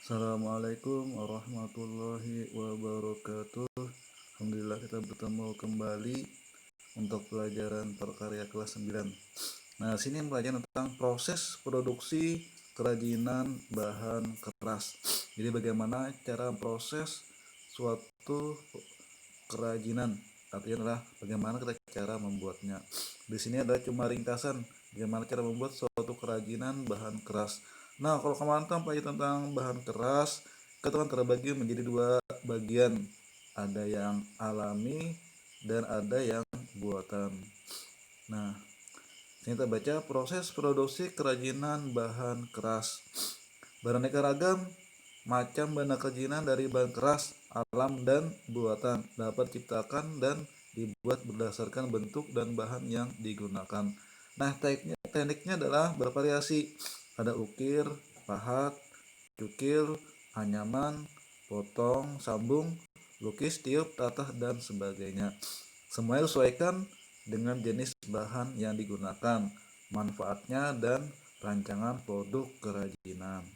Assalamualaikum warahmatullahi wabarakatuh. Alhamdulillah kita bertemu kembali untuk pelajaran perkarya kelas 9. Nah, sini pelajaran tentang proses produksi kerajinan bahan keras. Jadi bagaimana cara proses suatu kerajinan. Artinya adalah bagaimana kita cara membuatnya. Di sini ada cuma ringkasan bagaimana cara membuat suatu kerajinan bahan keras. Nah, kalau kemarin kan pelajari tentang bahan keras, kita kan terbagi menjadi dua bagian. Ada yang alami dan ada yang buatan. Nah, ini kita baca proses produksi kerajinan bahan keras. Beraneka ragam macam bahan kerajinan dari bahan keras, alam dan buatan dapat diciptakan dan dibuat berdasarkan bentuk dan bahan yang digunakan. Nah, tekniknya adalah bervariasi. Ada ukir, pahat, cukil, anyaman, potong, sambung, lukis, tiup, tatah, dan sebagainya. Semuanya disesuaikan dengan jenis bahan yang digunakan, manfaatnya, dan rancangan produk kerajinan.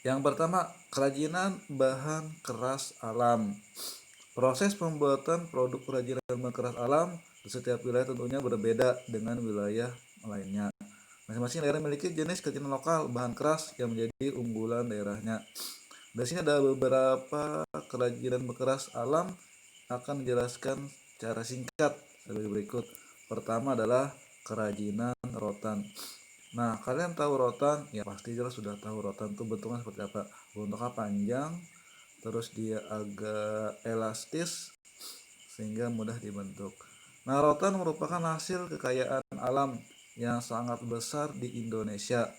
Yang pertama, kerajinan bahan keras alam. Proses pembuatan produk kerajinan bahan keras alam di setiap wilayah tentunya berbeda dengan wilayah lainnya. Masing-masing daerah memiliki jenis kerajinan lokal bahan keras yang menjadi unggulan daerahnya. Di sini ada beberapa kerajinan bahan keras alam akan dijelaskan secara singkat sebagai berikut. Pertama adalah kerajinan rotan. Nah, kalian tahu rotan? Ya pasti jelas sudah tahu rotan itu bentuknya seperti apa. Bentuknya panjang, terus dia agak elastis sehingga mudah dibentuk. Nah, rotan merupakan hasil kekayaan alam yang sangat besar di Indonesia.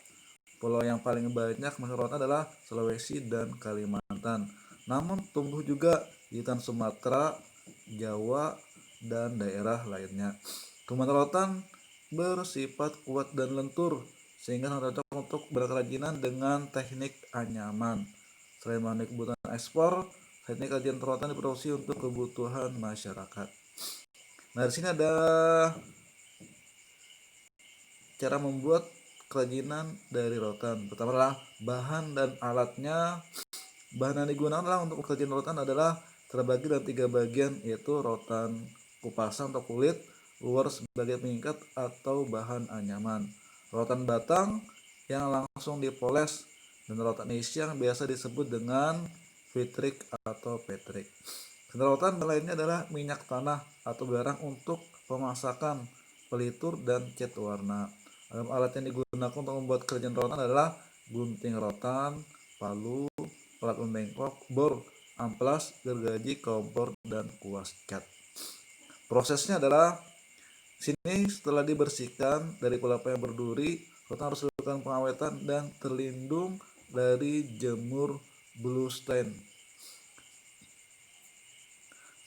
Pulau yang paling banyak menghasilkan rotan adalah Sulawesi dan Kalimantan. Namun tumbuh juga di tanah Sumatera, Jawa, dan daerah lainnya. Tumbuhan rotan bersifat kuat dan lentur sehingga sangat cocok untuk berkerajinan dengan teknik anyaman. Selain memenuhi kebutuhan ekspor, teknik kerajinan rotan diproduksi untuk kebutuhan masyarakat. Nah, di sini ada cara membuat kerajinan dari rotan. Pertama adalah bahan dan alatnya. Bahan yang digunakan adalah untuk kerajinan rotan adalah terbagi dalam 3 bagian, yaitu rotan kupasan atau kulit, luar sebagai pengikat atau bahan anyaman, rotan batang yang langsung dipoles, dan rotan isi yang biasa disebut dengan vitrik atau petrik. Rotan lainnya adalah minyak tanah atau belerang untuk pemasakan, pelitur, dan cat warna. Alat yang digunakan untuk membuat kerajinan rotan adalah gunting rotan, palu, alat membengkok, bor, amplas, gergaji, kompor, dan kuas cat. Prosesnya adalah sini setelah dibersihkan dari kelapa yang berduri, rotan harus dilakukan pengawetan dan terlindung dari jemur blue stain.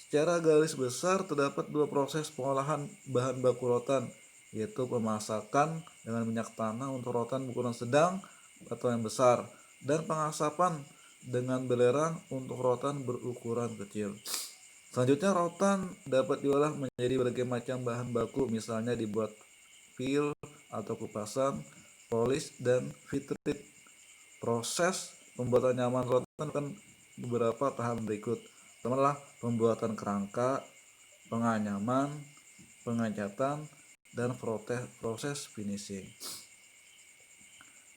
Secara garis besar terdapat dua proses pengolahan bahan baku rotan, yaitu pemasakan dengan minyak tanah untuk rotan berukuran sedang atau yang besar, dan pengasapan dengan belerang untuk rotan berukuran kecil. Selanjutnya, rotan dapat diolah menjadi berbagai macam bahan baku, misalnya dibuat pil atau kupasan, polis, dan vitrit. Proses pembuatan nyaman rotan kan beberapa tahap berikut. Pertama adalah pembuatan kerangka, penganyaman, pengecatan, dan proses finishing.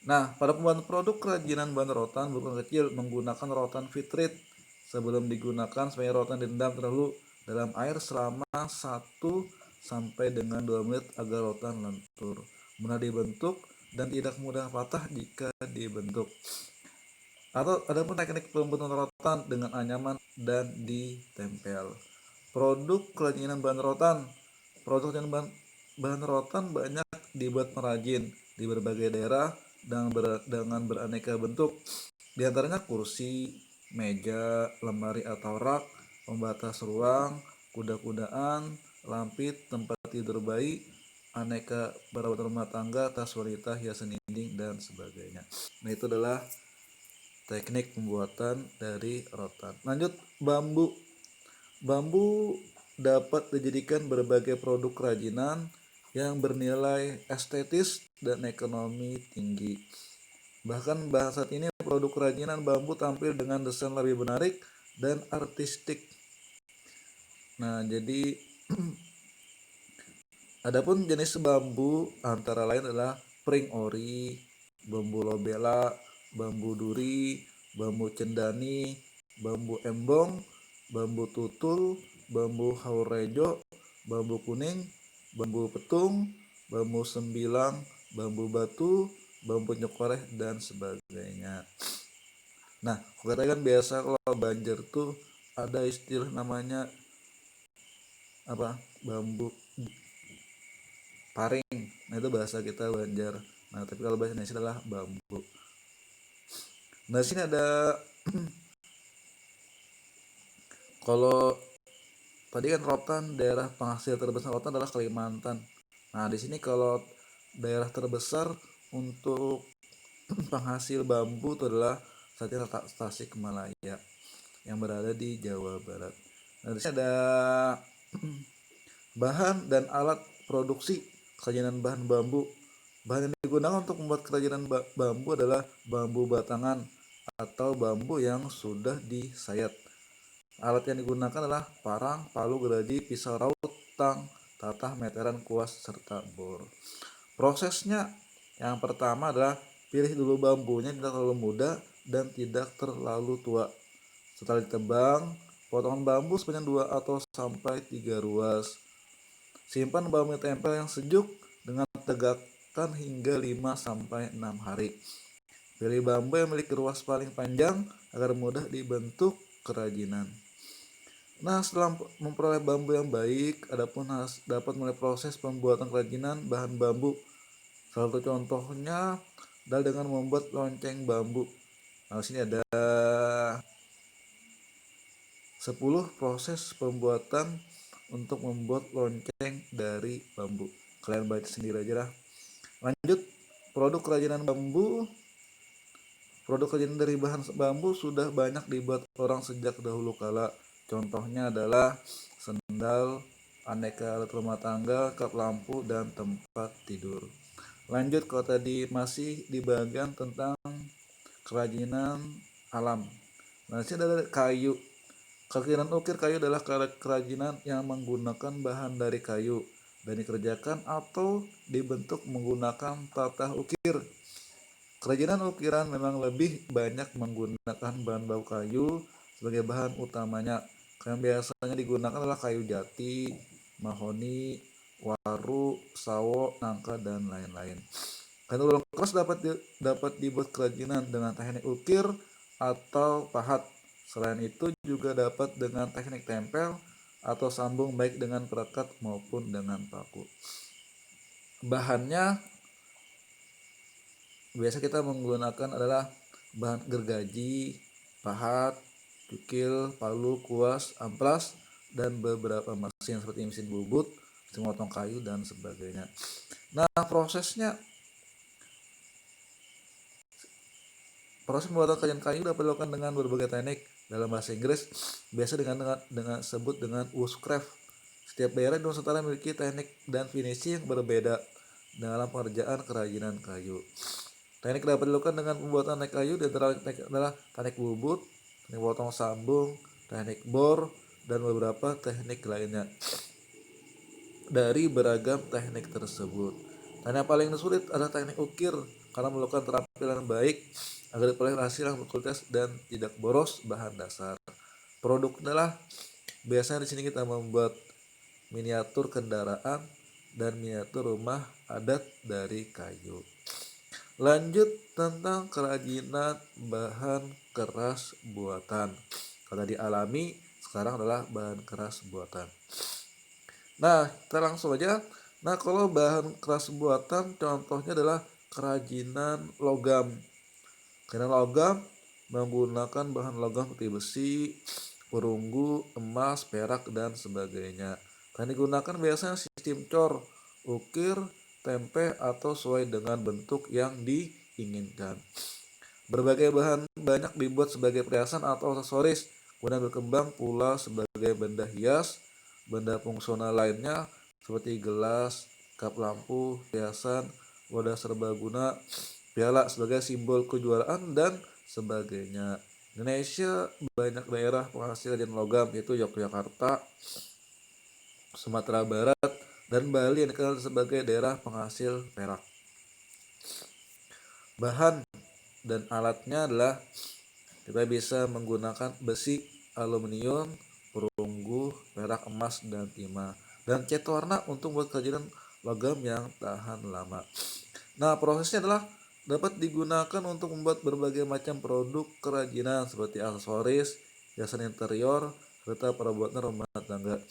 Nah, pada pembuatan produk kerajinan bahan rotan berukuran kecil menggunakan rotan vitrit. Sebelum digunakan, sebaiknya rotan direndam terlebih dalam air selama 1 sampai dengan 2 menit agar rotan lentur, mudah dibentuk, dan tidak mudah patah jika dibentuk. Atau ada pun teknik pembuatan rotan dengan anyaman dan ditempel. Produk kerajinan bahan rotan. Produk kerajinan bahan rotan banyak dibuat pengrajin di berbagai daerah dengan beraneka bentuk. Di antaranya kursi, meja, lemari atau rak, pembatas ruang, kuda-kudaan, lampit, tempat tidur bayi, aneka peralatan rumah tangga, tas wanita, hiasan dinding, dan sebagainya. Nah, itu adalah teknik pembuatan dari rotan. Lanjut, bambu. Bambu dapat dijadikan berbagai produk kerajinan yang bernilai estetis dan ekonomi tinggi. Bahkan saat ini produk kerajinan bambu tampil dengan desain lebih menarik dan artistik. Nah, jadi adapun jenis bambu antara lain adalah pring ori, bambu lobela, bambu duri, bambu cendani, bambu embong, bambu tutul, bambu haurejo, bambu kuning, bambu petung, bambu sembilang, bambu batu, bambu nyekoreh dan sebagainya. Nah, katakan biasa kalau Banjar tuh ada istilah namanya apa? Bambu paring. Nah, itu bahasa kita Banjar. Nah, tapi kalau bahasa Indonesia adalah bambu. Nah, sini ada kalau tadi kan rotan, daerah penghasil terbesar rotan adalah Kalimantan. Nah, di sini kalau daerah terbesar untuk penghasil bambu itu adalah saat ini Tasikmalaya yang berada di Jawa Barat. Nah, di sini ada bahan dan alat produksi kerajinan bahan bambu. Bahan yang digunakan untuk membuat kerajinan bambu adalah bambu batangan atau bambu yang sudah disayat. Alat yang digunakan adalah parang, palu, gergaji, pisau raut, tang, tatah, meteran, kuas, serta bor. Prosesnya yang pertama adalah pilih dulu bambunya tidak terlalu muda dan tidak terlalu tua. Setelah ditebang, potongan bambu sepanjang 2 atau sampai 3 ruas. Simpan bambu tempel yang sejuk dengan tegakkan hingga 5 sampai 6 hari. Pilih bambu yang memiliki ruas paling panjang agar mudah dibentuk kerajinan. Nah, setelah memperoleh bambu yang baik, adapun dapat mulai proses pembuatan kerajinan bahan bambu. Salah satu contohnya adalah dengan membuat lonceng bambu. Nah, sini ada 10 proses pembuatan untuk membuat lonceng dari bambu. Kalian baca sendiri aja lah. Lanjut, produk kerajinan bambu. Produk kerajinan dari bahan bambu sudah banyak dibuat orang sejak dahulu kala. Contohnya adalah sendal, aneka alat rumah tangga, kap lampu, dan tempat tidur. Lanjut, kalau tadi masih di bagian tentang kerajinan alam. Nah, ini ada kayu. Kerajinan ukir kayu adalah kerajinan yang menggunakan bahan dari kayu dan dikerjakan atau dibentuk menggunakan tatah ukir. Kerajinan ukiran memang lebih banyak menggunakan bahan bau kayu sebagai bahan utamanya. Yang biasanya digunakan adalah kayu jati, mahoni, waru, sawo, nangka, dan lain-lain. Kain ulang keras dapat dibuat kerajinan dengan teknik ukir atau pahat. Selain itu juga dapat dengan teknik tempel atau sambung baik dengan perekat maupun dengan paku. Bahannya biasa kita menggunakan adalah bahan gergaji, pahat, cukil, palu, kuas, amplas, dan beberapa mesin seperti mesin bubut, mesin motong kayu, dan sebagainya. Nah, proses pembuatan kerajinan kayu dapat dilakukan dengan berbagai teknik. Dalam bahasa Inggris biasa dengan sebut dengan woodcraft. Setiap daerah di Nusantara memiliki teknik dan finishing yang berbeda dalam pengerjaan kerajinan kayu. Teknik dapat dilakukan dengan pembuatan teknik kayu di antara teknik adalah teknik bubut, teknik potong sambung, teknik bor, dan beberapa teknik lainnya. Dari beragam teknik tersebut, teknik yang paling sulit adalah teknik ukir karena melakukan keterampilan baik agar diperoleh hasil yang berkualitas dan tidak boros bahan dasar. Produk adalah biasanya di sini kita membuat miniatur kendaraan dan miniatur rumah adat dari kayu. Lanjut tentang kerajinan bahan keras buatan. Kalau tadi alami, sekarang adalah bahan keras buatan. Nah, kita langsung aja. Nah, kalau bahan keras buatan contohnya adalah kerajinan logam. Kerajinan logam menggunakan bahan logam seperti besi, perunggu, emas, perak, dan sebagainya. Dan digunakan biasanya sistem cor, ukir, tempe, atau sesuai dengan bentuk yang diinginkan. Berbagai bahan banyak dibuat sebagai perhiasan atau aksesoris, kemudian berkembang pula sebagai benda hias, benda fungsional lainnya seperti gelas, kap lampu, hiasan, wadah serbaguna, piala sebagai simbol kejuaraan dan sebagainya. Indonesia banyak daerah penghasil kerajinan logam, yaitu Yogyakarta, Sumatera Barat, dan Bali yang dikenal sebagai daerah penghasil perak. Bahan dan alatnya adalah kita bisa menggunakan besi, aluminium, perunggu, perak, emas, dan timah. Dan cat warna untuk buat kerajinan logam yang tahan lama. Nah, prosesnya adalah dapat digunakan untuk membuat berbagai macam produk kerajinan seperti aksesoris, hiasan interior, serta perabotan rumah tangga.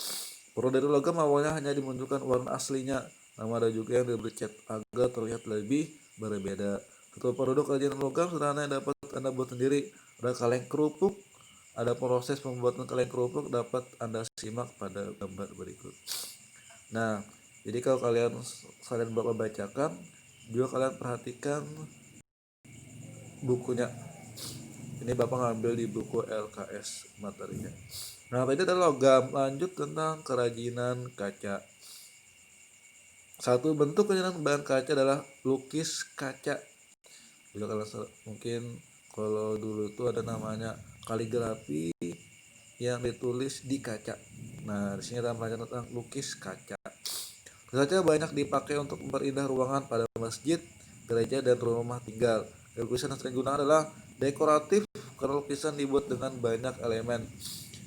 Produk dari logam awalnya hanya dimunculkan warna aslinya, namun ada juga yang diberi cat agar terlihat lebih berbeda. Untuk produk kerajinan logam sederhana yang dapat Anda buat sendiri, ada kaleng kerupuk. Ada proses pembuatan kaleng kerupuk dapat Anda simak pada gambar berikut. Nah, jadi kalau kalian Bapak bacakan, juga kalian perhatikan bukunya. Ini Bapak ngambil di buku LKS materinya. Nah, tadi ada logam. Lanjut tentang kerajinan kaca. Satu bentuk kerajinan bahan kaca adalah lukis kaca. Juga kalian mungkin kalau dulu itu ada namanya kaligrafi yang ditulis di kaca. Nah, di sini ada pelajaran tentang lukis kaca. Kaca banyak dipakai untuk memperindah ruangan pada masjid, gereja, dan rumah tinggal. Lukisan yang sering digunakan adalah dekoratif karena lukisan dibuat dengan banyak elemen.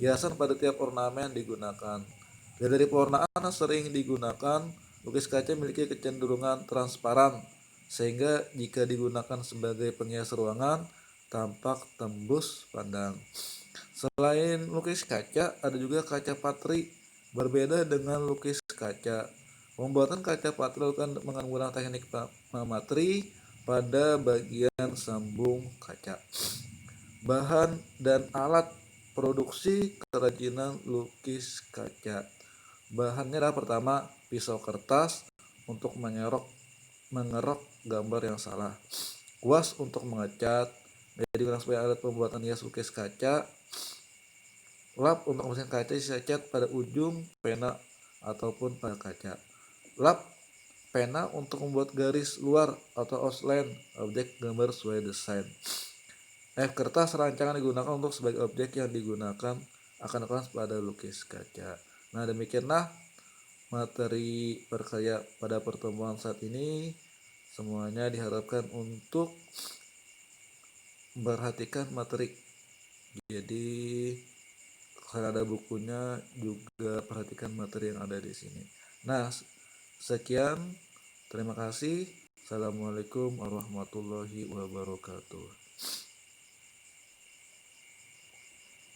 Hiasan pada tiap ornamen digunakan. Dan dari pewarnaan yang sering digunakan, lukis kaca memiliki kecenderungan transparan, sehingga jika digunakan sebagai penghias ruangan, tampak tembus pandang. Selain lukis kaca, ada juga kaca patri. Berbeda dengan lukis kaca, pembuatan kaca patri dilakukan menggunakan teknik matri pada bagian sambung kaca. Bahan dan alat produksi kerajinan lukis kaca. Bahannya adalah pertama pisau kertas untuk mengerok gambar yang salah, kuas untuk mengecat, jadi sebagai alat pembuatan hias lukis kaca, lap untuk mesin kaca sisa cat pada ujung pena ataupun pada kaca, lap pena untuk membuat garis luar atau outline objek gambar sesuai desain. Kertas rancangan digunakan untuk sebagai objek yang digunakan akan pada lukis kaca. Nah, demikianlah materi perkarya pada pertemuan saat ini. Semuanya diharapkan untuk memperhatikan materi. Jadi kalau ada bukunya juga perhatikan materi yang ada di sini. Nah, sekian. Terima kasih. Assalamualaikum warahmatullahi wabarakatuh.